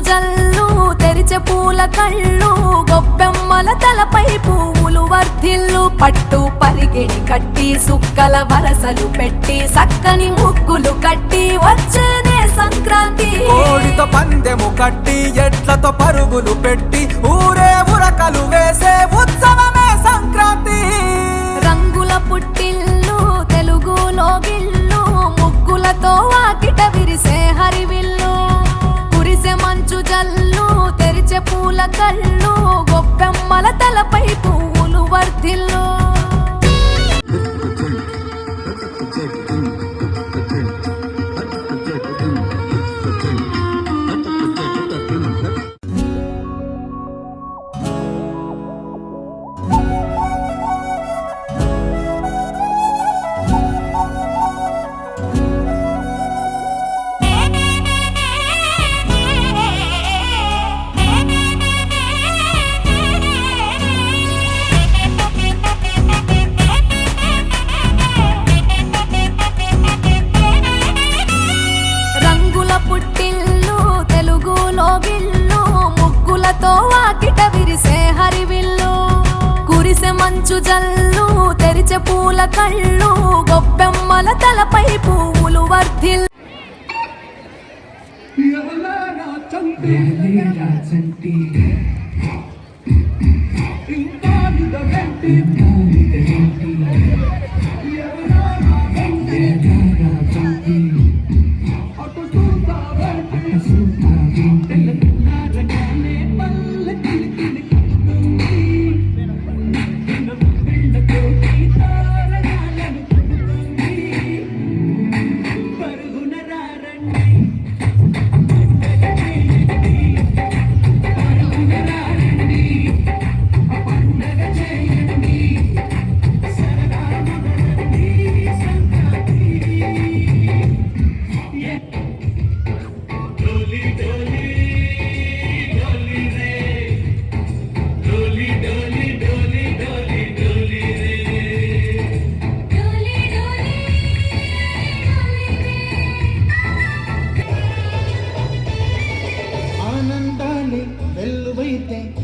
జల్లు తెరిచే పూల కళ్ళు గొప్పెమ్మల తలపై పువ్వులు వర్ధిల్లు పట్టు పరిగిడి కట్టి సుక్కల వరసలు పెట్టి సక్కని ముగ్గులు కట్టి వచ్చేదే సంక్రాంతి కోడితో పందెము కట్టి ఎట్లతో పరుగులు పెట్టి ఊరే ఉరకలు వేసే ఉత్సవమే సంక్రాంతి రంగుల పుట్టిల్లు తెలుగులో గిల్లు ముగ్గులతో వాకిట విరిసే హరివిల్లు కురిసే మంచు జల్లు తెరిచే పూల కళ్ళు గొప్పెమ్మల తలపై పువ్వులు వర్ధిల్లు పుట్టిల్లు తెలుగులో గిల్లు ముగ్గులతో వాకిట విరిసే హరివిల్లు కురిసే మంచు జల్లు తెరిచే పూల కళ్ళు గొప్పెమ్మల తలపై పువ్వులు వర్ధిల్లు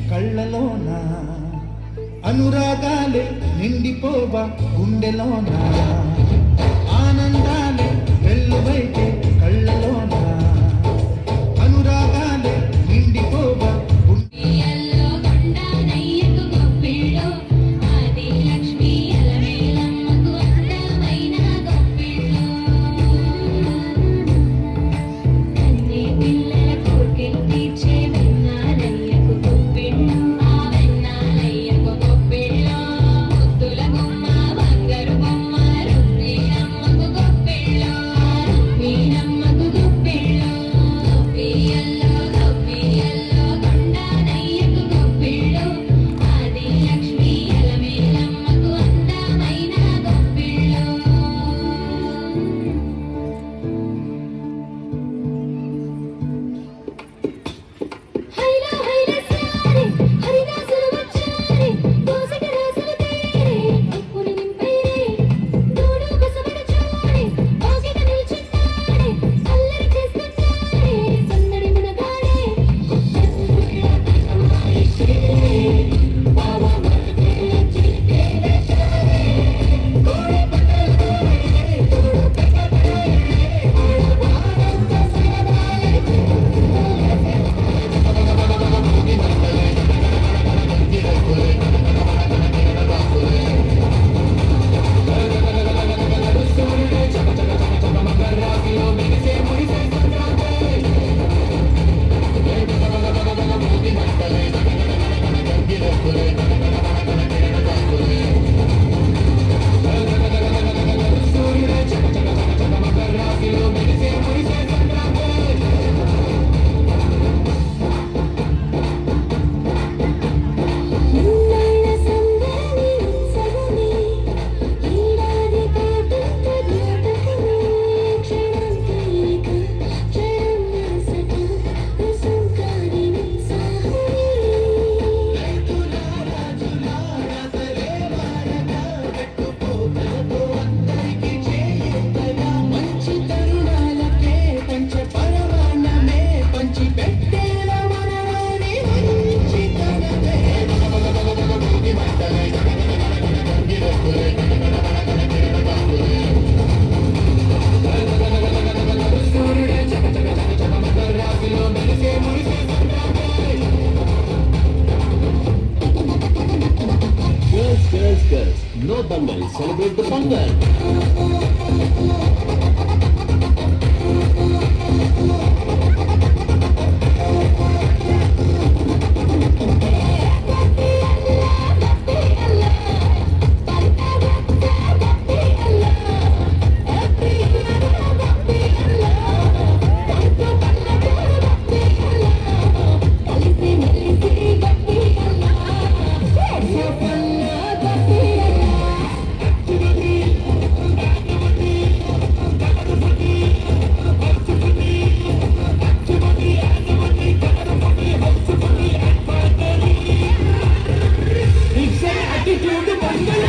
కళ్ళలోన అనురాగాలే నిండిపోవా గుండెలోన ఆనందాలే వెల్లువైతే కళ్ళలోన అనురాగాలే నిండిపోవా గుమ్మ celebrate the Pongal. It's an attitude Pongal.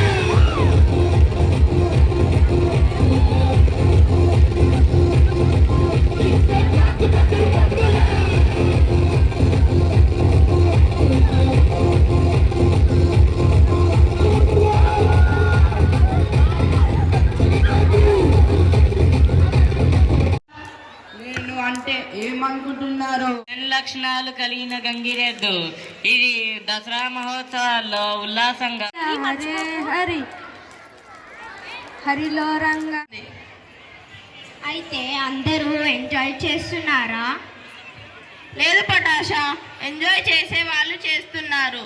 నేను అంటే ఏమనుకుంటున్నారు? 10 లక్షణాలు కలిగిన గంగిరెద్దు ఇది దసరా మహోత్సవాల్లో ఉల్లాసంగా హరే హరి హరిలో రంగ. అయితే అందరూ ఎంజాయ్ చేస్తున్నారా? లేదు పటాష, ఎంజాయ్ చేసే వాళ్ళు చేస్తున్నారు.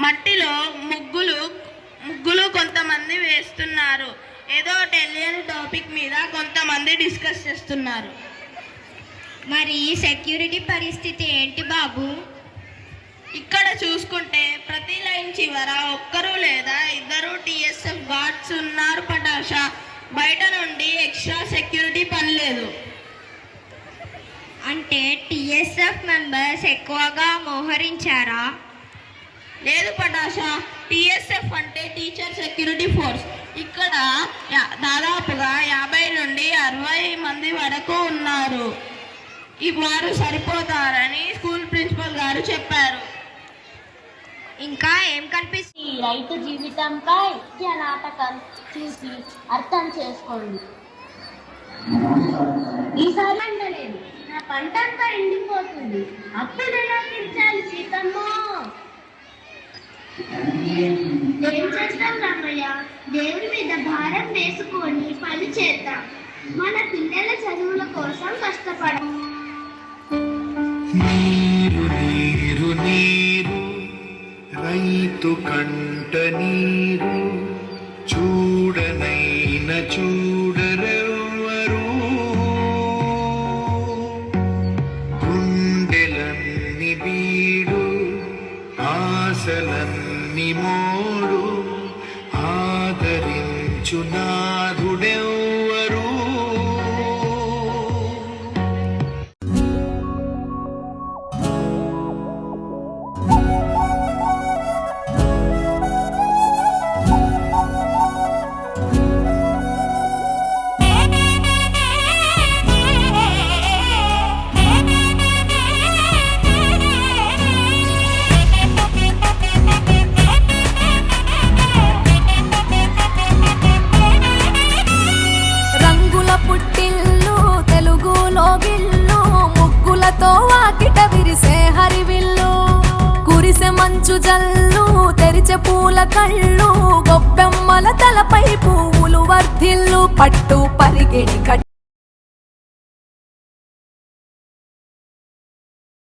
మట్టిలో ముగ్గులు కొంతమంది వేస్తున్నారు. ఏదో తెలియని టాపిక్ మీద కొంతమంది డిస్కస్ చేస్తున్నారు. మరి సెక్యూరిటీ పరిస్థితి ఏంటి బాబు? ఇక్కడ చూసుకుంటే ప్రతి లైన్ చివర ఒక్కరు లేదా ఇద్దరు టీఎస్ఎఫ్ గార్డ్స్ ఉన్నారు పటాష. బయట నుండి ఎక్స్ట్రా సెక్యూరిటీ పని లేదు. అంటే టీఎస్ఎఫ్ మెంబర్స్ ఎక్కువగా మోహరించారా? లేదు పటాష, టీఎస్ఎఫ్ అంటే టీచర్ సెక్యూరిటీ ఫోర్స్. ఇక్కడ దాదాపుగా 50 నుండి 60 మంది వరకు ఉన్నారు. వారు సరిపోతారని స్కూల్ ప్రిన్సిపల్ గారు చెప్పారు. ఇంకా ఏం కనిపిస్తుంది? ఈ రైతు జీవితంపై ముఖ్య నాటకం చూసి అర్థం చేసుకోండి. ఈసారి పండలేదు, నా పంట అంతా ఎండిపోతుంది. అప్పుడు ఎలా తీర్చాలి సీతమ్మ? ఏం చేస్తాం రామయ్య? దేవుడి మీద భారం వేసుకొని పని చేద్దాం. మన పిల్లల చదువుల కోసం కష్టపడదాం. నీరు నీరు నీరు రైతు కంట నీరు చూడనైన చూడరెవ్వరు. గుండెలన్ని బీడు ఆశలన్ని మోడు ఆదరించు నాథుడెవ్వరు. రంగుల పుట్టిల్లు తెలుగులో గిల్లు ముగ్గులతో వాకిట విరిసే హరివిల్లు కురిసె మంచు జల్లు తెరిచే పూల కళ్ళు గొప్పెమ్మల తలపై పువ్వులు వర్ధిల్లు పట్టు పరిగెడి